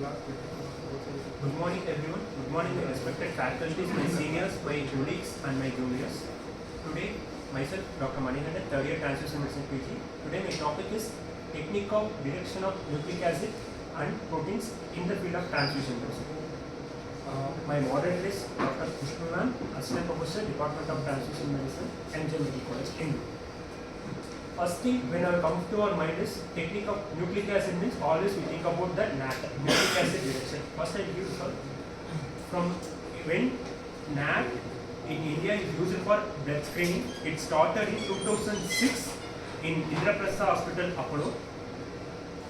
Good morning everyone. Good morning my respected faculties, my seniors, my colleagues and my juniors. Today myself Dr. Manikandan, third year transfusion medicine PG. Today my topic is technique of detection of nucleic acid and proteins in the field of transfusion medicine. My moderator is Dr. Kushman, Assistant Professor, Department of Transfusion Medicine, MJ Medical College, India. First thing when I come to our mind is technique of nucleic acid means always we think about the NAT, nucleic acid detection. First I give from when NAT in India is used for blood screening. It started in 2006 in Indraprastha Hospital, Apollo.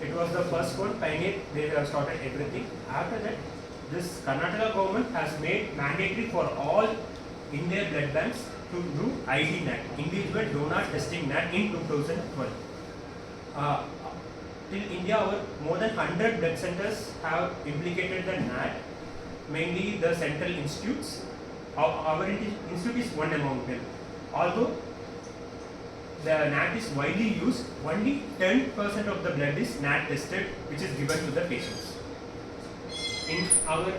It was the first one, pioneer, they have started everything. After that, this Karnataka government has made mandatory for all in their blood banks to do ID NAT, individual donor testing NAT in 2012. Till India, more than 100 blood centers have implicated the NAT, mainly the central institutes. Our institute is one among them. Although the NAT is widely used, only 10% of the blood is NAT tested, which is given to the patients. In our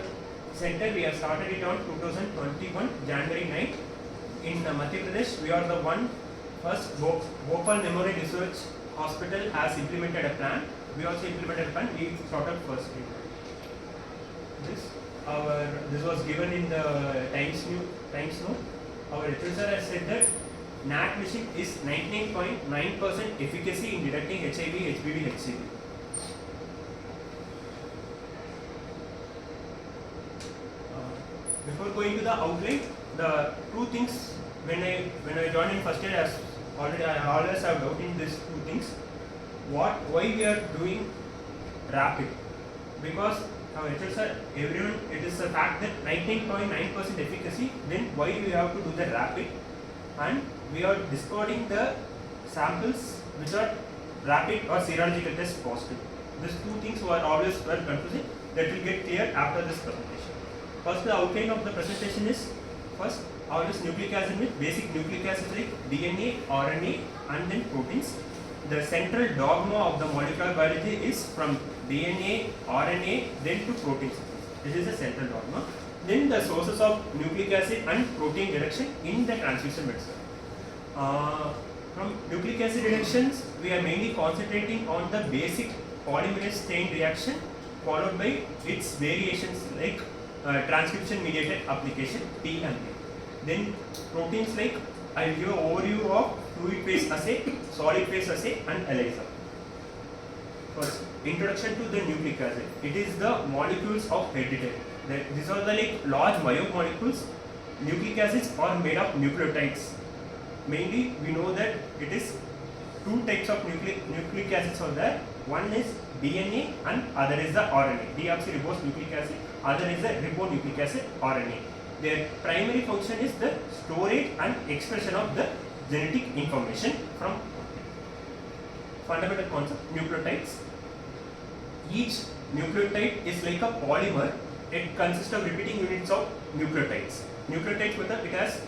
center, we have started it on 2021, January 9th. In Madhya Pradesh, we are the one first Bhopal Memorial Research Hospital has implemented a plan. We also implemented a plan. We started first. This was given in the Times Note. Our professor has said that NAT machine is 99.9% efficacy in detecting HIV, HPV, HCV. Before going to the outline, the two things when I joined in first year, I always have doubt in these two things. Why we are doing rapid? Because everyone, it is a fact that 19.9% efficacy. Then why we have to do the rapid? And we are discarding the samples which are rapid or serological test positive. These two things were always well confusing. That will get clear after this presentation. First, the outline of the presentation is first always nucleic acid with basic nucleic acid like DNA, RNA and then proteins. The central dogma of the molecular biology is from DNA, RNA then to proteins. This is the central dogma. Then the sources of nucleic acid and protein reduction in the transfusion medicine. From nucleic acid reductions, we are mainly concentrating on the basic polymerase chain reaction followed by its variations like transcription mediated application T and A. Then proteins like I'll give an overview of fluid phase assay, solid phase assay and ELISA. First, introduction to the nucleic acid. It is the molecules of heredity. These are the large biomolecules. Nucleic acids are made of nucleotides. Mainly, we know that it is two types of nucleic acids are there. One is DNA and other is the RNA. Deoxyribonucleic acid. Other is the ribonucleic acid, RNA. Their primary function is the storage and expression of the genetic information from fundamental concept nucleotides. Each nucleotide is like a polymer. It consists of repeating units of nucleotides. Nucleotides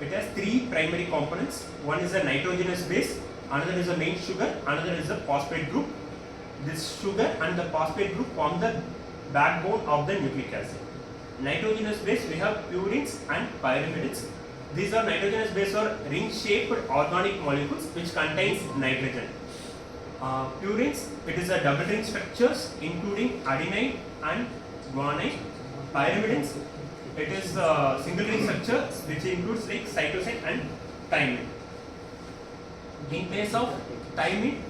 it has three primary components. One is a nitrogenous base, another is a main sugar, another is a phosphate group. This sugar and the phosphate group form the backbone of the nucleic acid. Nitrogenous base, we have purines and pyrimidids. These are nitrogenous base or ring-shaped organic molecules which contains nitrogen. Purines, it is a double ring structures including adenine and guanine. Pyrimidids, it is a single ring structure which includes like cytosine and thymine. In place of thymine,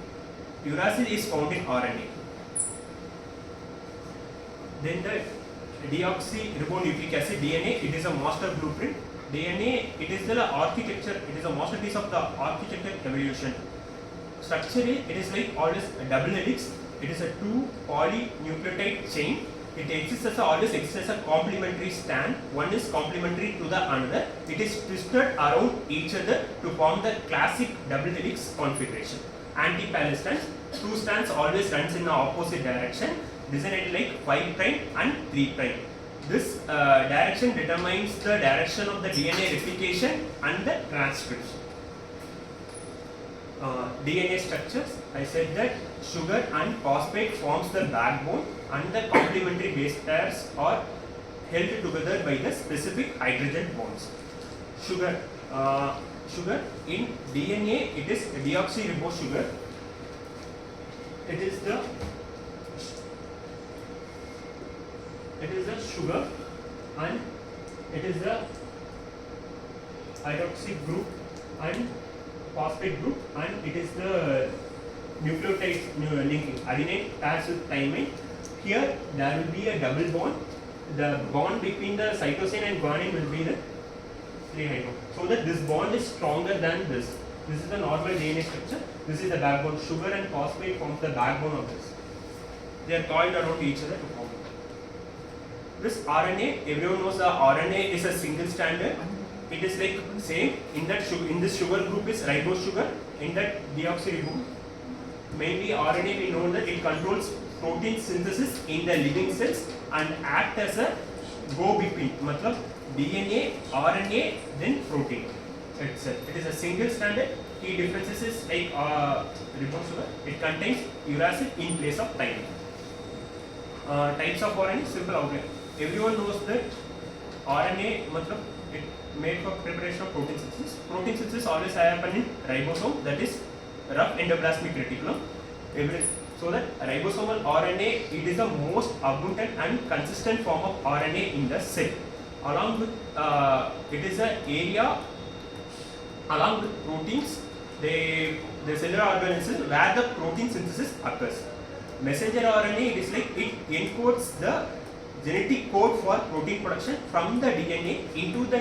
uracil is found in RNA. Then the deoxyribonucleic acid, DNA, it is a master blueprint. DNA, it is the architecture, it is a masterpiece of the architecture evolution. Structurally, it is like always a double helix. It is a two polynucleotide chain. It always exists as a complementary strand. One is complementary to the another. It is twisted around each other to form the classic double helix configuration. Anti-parallel strands. Two strands always runs in the opposite direction. Designated like 5' and 3'. This direction determines the direction of the DNA replication and the transcription. DNA structures, I said that sugar and phosphate forms the backbone and the complementary base pairs are held together by the specific hydrogen bonds. Sugar, sugar in DNA it is deoxyribose sugar. It is the sugar and it is the hydroxy group and phosphate group, and it is the nucleotide linking. Adenine pairs with thymine. Here there will be a double bond. The bond between the cytosine and guanine will be the 3 hydro. So that this bond is stronger than this. This is the normal DNA structure. This is the backbone. Sugar and phosphate forms the backbone of this. They are coiled around each other to form it. This RNA, everyone knows the RNA is a single stranded. It is like same in that sugar, in this sugar group is ribose sugar, in that deoxyribose. Mainly RNA, we know that it controls protein synthesis in the living cells and act as a go between. Matlab DNA, RNA, then protein itself. It is a single stranded. Key differences is like ribose sugar. It contains uracil in place of thymine. Types of RNA, simple outline. Everyone knows that RNA, matlab it made for preparation of protein synthesis. Protein synthesis always happen in ribosome, that is rough endoplasmic reticulum. So that ribosomal RNA, it is the most abundant and consistent form of RNA in the cell. Along with it is the area along with proteins, the cellular organisms where the protein synthesis occurs. Messenger RNA, it is like it encodes the genetic code for protein production from the DNA into the